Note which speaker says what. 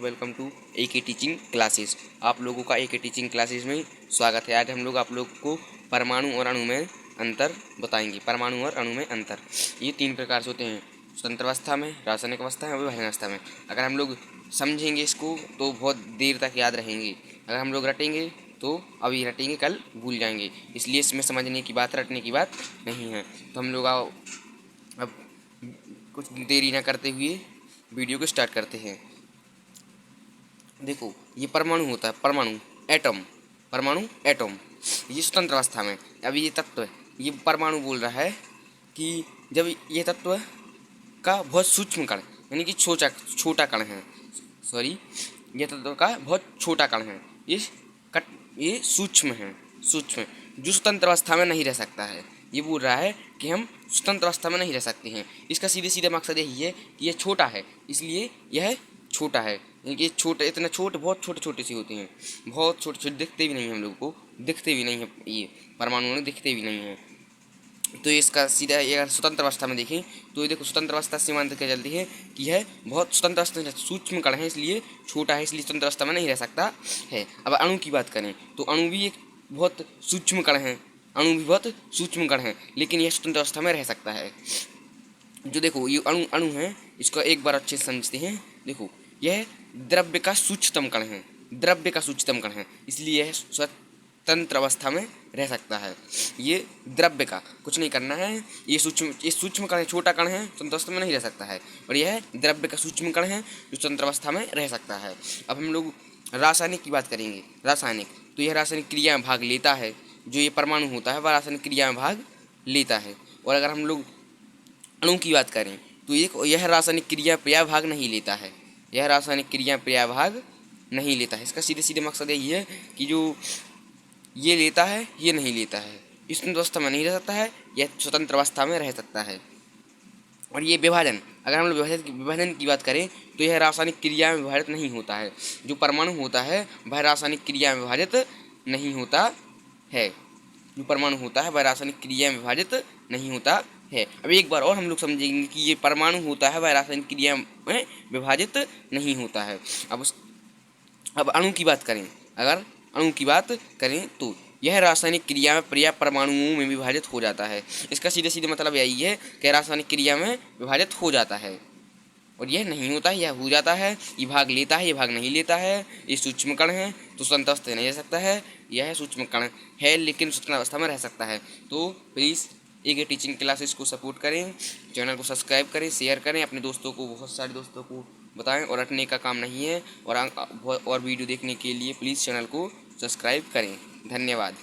Speaker 1: Welcome to AK teaching classes. आप लोगों का AK टीचिंग क्लासेस में स्वागत है। आज हम लोग आप लोग को परमाणु और अणु में अंतर बताएंगे। परमाणु और अणु में अंतर ये तीन प्रकार से होते हैं, स्वतंत्र अवस्था में, रासायनिक अवस्था में और विभाजन अवस्था में। अगर हम लोग समझेंगे इसको तो बहुत देर तक याद रहेंगे। अगर हम लोग रटेंगे तो अभी रटेंगे, कल भूल जाएंगे। इसलिए इसमें समझने की बात, रटने की बात नहीं है। तो हम लोग अब कुछ देरी ना करते हुए वीडियो को स्टार्ट करते हैं। देखो, ये परमाणु होता है, परमाणु एटम, परमाणु एटम, ये स्वतंत्र अवस्था में। अभी ये तत्व है, ये परमाणु बोल रहा है कि जब ये तत्व का बहुत सूक्ष्म कण, यानी कि छोटा कण है, सॉरी, ये तत्व का बहुत छोटा कण है, ये सूक्ष्म है, सूक्ष्म, जो स्वतंत्र अवस्था में नहीं रह सकता है। ये बोल रहा है कि हम स्वतंत्र अवस्था में नहीं रह सकते हैं। इसका सीधे सीधे मकसद यही है कि यह छोटा है, इसलिए यह छोटा है। ये छोटे, इतना छोटे, बहुत छोटे छोटे से होते हैं, बहुत छोटे छोटे, दिखते भी नहीं हम लोग को, दिखते भी नहीं है, ये परमाणु दिखते भी नहीं है। तो इसका सीधा, अगर स्वतंत्र अवस्था में देखें तो ये देखो, स्वतंत्र अवस्था से मानते क्या चलती है कि यह बहुत स्वतंत्र अवस्था, सूक्ष्म कण है, इसलिए छोटा है, इसलिए स्वतंत्र अवस्था में नहीं रह सकता है। अब अणु की बात करें तो अणु भी एक बहुत सूक्ष्म कण है, अणु भी बहुत सूक्ष्म कण है, लेकिन यह स्वतंत्र अवस्था में रह सकता है। जो देखो, ये अणु है, इसको एक बार अच्छे से समझते हैं। देखो, यह द्रव्य का सूक्ष्मतम कण है, द्रव्य का सूक्ष्मतम कण है, इसलिए यह स्वतंत्र अवस्था में रह सकता है। ये द्रव्य का कुछ नहीं करना है, ये सूक्ष्म कण है, छोटा कण है, स्वतंत्र अवस्था में नहीं रह सकता है, और यह द्रव्य का सूक्ष्म कण है जो स्वतंत्र अवस्था में रह सकता है। अब हम लोग रासायनिक की बात करेंगे। रासायनिक, तो यह रासायनिक क्रिया में भाग लेता है, जो ये परमाणु होता है वह रासायनिक क्रिया में भाग लेता है। और अगर हम लोग अणु की बात करें तो यह रासायनिक क्रिया क्रिया भाग नहीं लेता है, यह रासायनिक क्रिया क्रिया भाग नहीं लेता है। इसका सीधे सीधे मकसद यही है कि जो ये लेता है ये नहीं लेता है, इस अवस्था में नहीं रह सकता है, यह स्वतंत्र अवस्था में रह सकता है। और ये विभाजन, अगर हम लोग विभाजन की बात करें तो यह रासायनिक क्रिया में विभाजित नहीं होता है। जो परमाणु होता है वह रासायनिक क्रिया में विभाजित नहीं होता है, जो परमाणु होता है वह रासायनिक क्रिया में विभाजित नहीं होता है। अब एक बार और हम लोग समझेंगे कि ये परमाणु होता है वह रासायनिक क्रिया में विभाजित नहीं होता है। अब अणु की बात करें, अगर अणु की बात करें तो यह रासायनिक क्रिया में पर्याप्त परमाणुओं में विभाजित हो जाता है। इसका सीधे सीधे मतलब यही है कि रासायनिक क्रिया में विभाजित हो जाता है, और यह नहीं होता है, यह हो जाता है। ये भाग लेता है, ये भाग नहीं लेता है। ये सूक्ष्म कण है तो स्वतंत्र अवस्था नहीं रह सकता है, यह सूक्ष्म कण है लेकिन स्वतंत्र अवस्था में रह सकता है। तो प्लीज़ AK टीचिंग क्लासेस को सपोर्ट करें, चैनल को सब्सक्राइब करें, शेयर करें, अपने दोस्तों को, बहुत सारे दोस्तों को बताएं। और रटने का काम नहीं है, और वीडियो देखने के लिए प्लीज़ चैनल को सब्सक्राइब करें। धन्यवाद।